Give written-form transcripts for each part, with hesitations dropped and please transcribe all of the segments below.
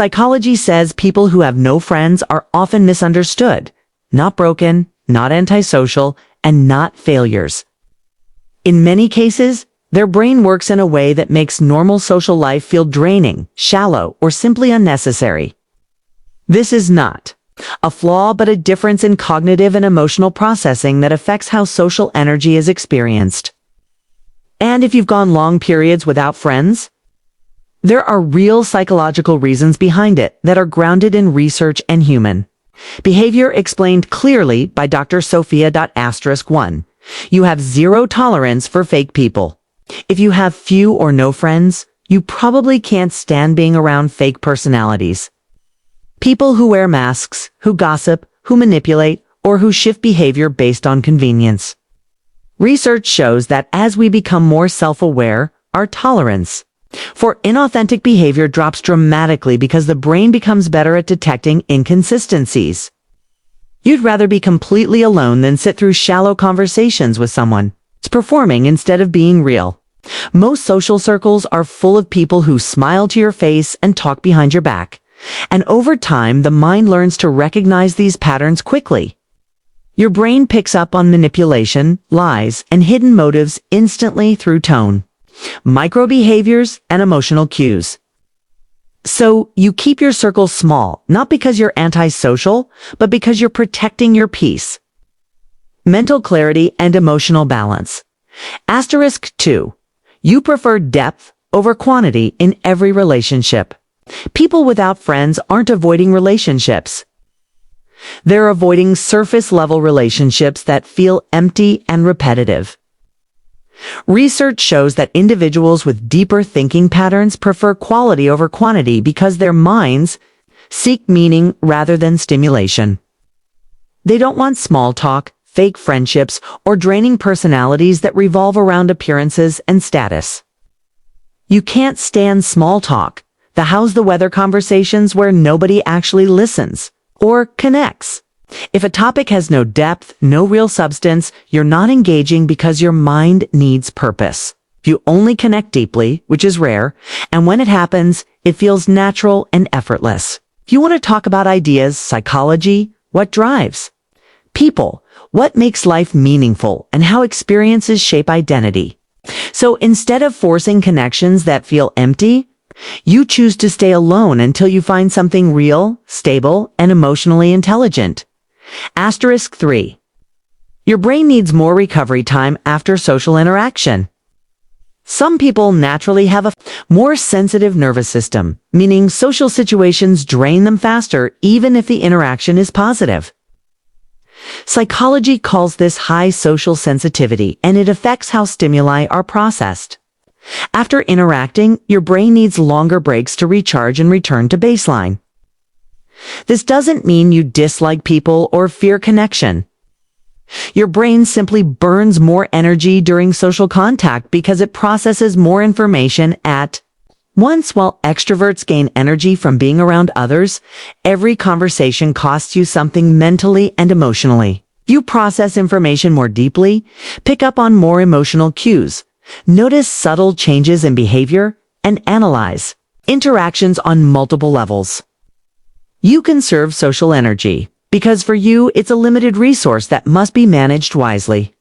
Psychology says people who have no friends are often misunderstood, not broken, not antisocial, and not failures. In many cases, their brain works in a way that makes normal social life feel draining, shallow, or simply unnecessary. This is not a flaw, but a difference in cognitive and emotional processing that affects how social energy is experienced. And if you've gone long periods without friends, there are real psychological reasons behind it that are grounded in research and human behavior explained clearly by Dr. Sophia. *1. You have zero tolerance for fake people. If you have few or no friends, you probably can't stand being around fake personalities. People who wear masks, who gossip, who manipulate, or who shift behavior based on convenience. Research shows that as we become more self-aware, our tolerance for inauthentic behavior drops dramatically because the brain becomes better at detecting inconsistencies. You'd rather be completely alone than sit through shallow conversations with someone. It's performing instead of being real. Most social circles are full of people who smile to your face and talk behind your back. And over time, the mind learns to recognize these patterns quickly. Your brain picks up on manipulation, lies, and hidden motives instantly through tone, micro-behaviors, and emotional cues. So you keep your circle small, not because you're antisocial, but because you're protecting your peace, mental clarity, and emotional balance. *2. You prefer depth over quantity in every relationship. People without friends aren't avoiding relationships. They're avoiding surface-level relationships that feel empty and repetitive. Research shows that individuals with deeper thinking patterns prefer quality over quantity because their minds seek meaning rather than stimulation. They don't want small talk, fake friendships, or draining personalities that revolve around appearances and status. You can't stand small talk, the how's the weather conversations where nobody actually listens or connects. If a topic has no depth, no real substance, you're not engaging because your mind needs purpose. You only connect deeply, which is rare, and when it happens, it feels natural and effortless. If you want to talk about ideas, psychology, what drives people, what makes life meaningful, and how experiences shape identity. So instead of forcing connections that feel empty, you choose to stay alone until you find something real, stable, and emotionally intelligent. *3. Your brain needs more recovery time after social interaction. Some people naturally have a more sensitive nervous system, meaning social situations drain them faster even if the interaction is positive. Psychology calls this high social sensitivity, and it affects how stimuli are processed. After interacting, your brain needs longer breaks to recharge and return to baseline. This doesn't mean you dislike people or fear connection. Your brain simply burns more energy during social contact because it processes more information at once. While extroverts gain energy from being around others, every conversation costs you something mentally and emotionally. You process information more deeply, pick up on more emotional cues, notice subtle changes in behavior, and analyze interactions on multiple levels. You conserve social energy because for you, it's a limited resource that must be managed wisely.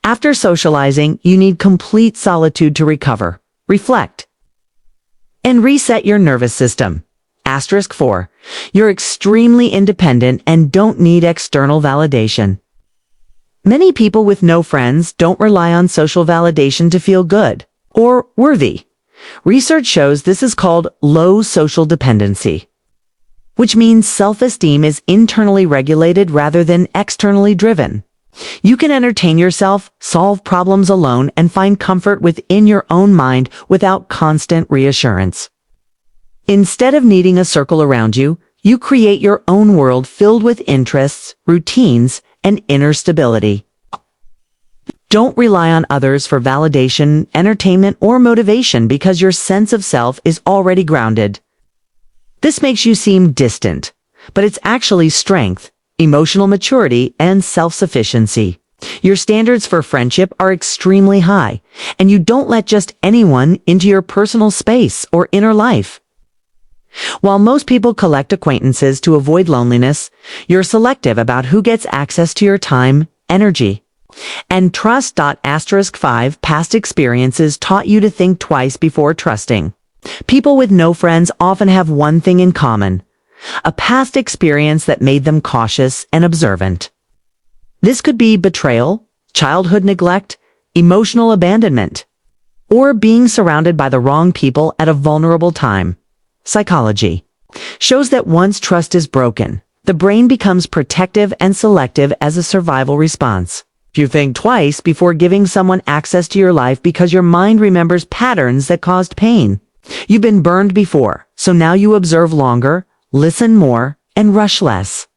After socializing, you need complete solitude to recover, reflect, and reset your nervous system. *4. You're extremely independent and don't need external validation. Many people with no friends don't rely on social validation to feel good or worthy. Research shows this is called low social dependency, which means self-esteem is internally regulated rather than externally driven. You can entertain yourself, solve problems alone, and find comfort within your own mind without constant reassurance. Instead of needing a circle around you, you create your own world filled with interests, routines, and inner stability. Don't rely on others for validation, entertainment, or motivation because your sense of self is already grounded. This makes you seem distant, but it's actually strength, emotional maturity, and self-sufficiency. Your standards for friendship are extremely high, and you don't let just anyone into your personal space or inner life. While most people collect acquaintances to avoid loneliness, you're selective about who gets access to your time, energy, and trust. 5 Past experiences taught you to think twice before trusting. People with no friends often have one thing in common: a past experience that made them cautious and observant. This could be betrayal, childhood neglect, emotional abandonment, or being surrounded by the wrong people at a vulnerable time. Psychology shows that once trust is broken, the brain becomes protective and selective as a survival response. You think twice before giving someone access to your life because your mind remembers patterns that caused pain. You've been burned before, so now you observe longer, listen more, and rush less.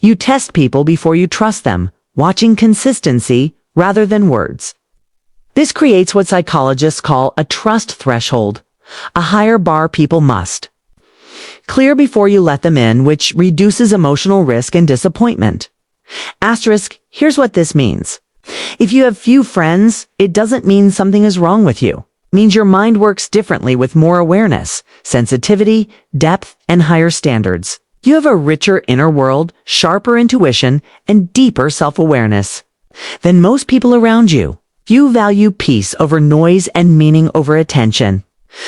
You test people before you trust them, watching consistency rather than words. This creates what psychologists call a trust threshold, a higher bar people must clear before you let them in, which reduces emotional risk and disappointment. Here's what this means. If you have few friends, it doesn't mean something is wrong with you. It means your mind works differently with more awareness, sensitivity, depth, and higher standards. You have a richer inner world, sharper intuition, and deeper self-awareness than most people around you. You value peace over noise and meaning over attention.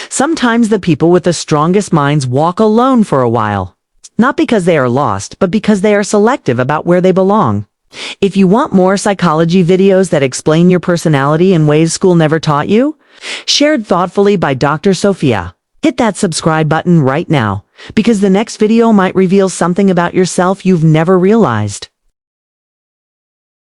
Sometimes the people with the strongest minds walk alone for a while, not because they are lost, but because they are selective about where they belong. If you want more psychology videos that explain your personality in ways school never taught you, shared thoughtfully by Dr. Sophia, hit that subscribe button right now, because the next video might reveal something about yourself you've never realized.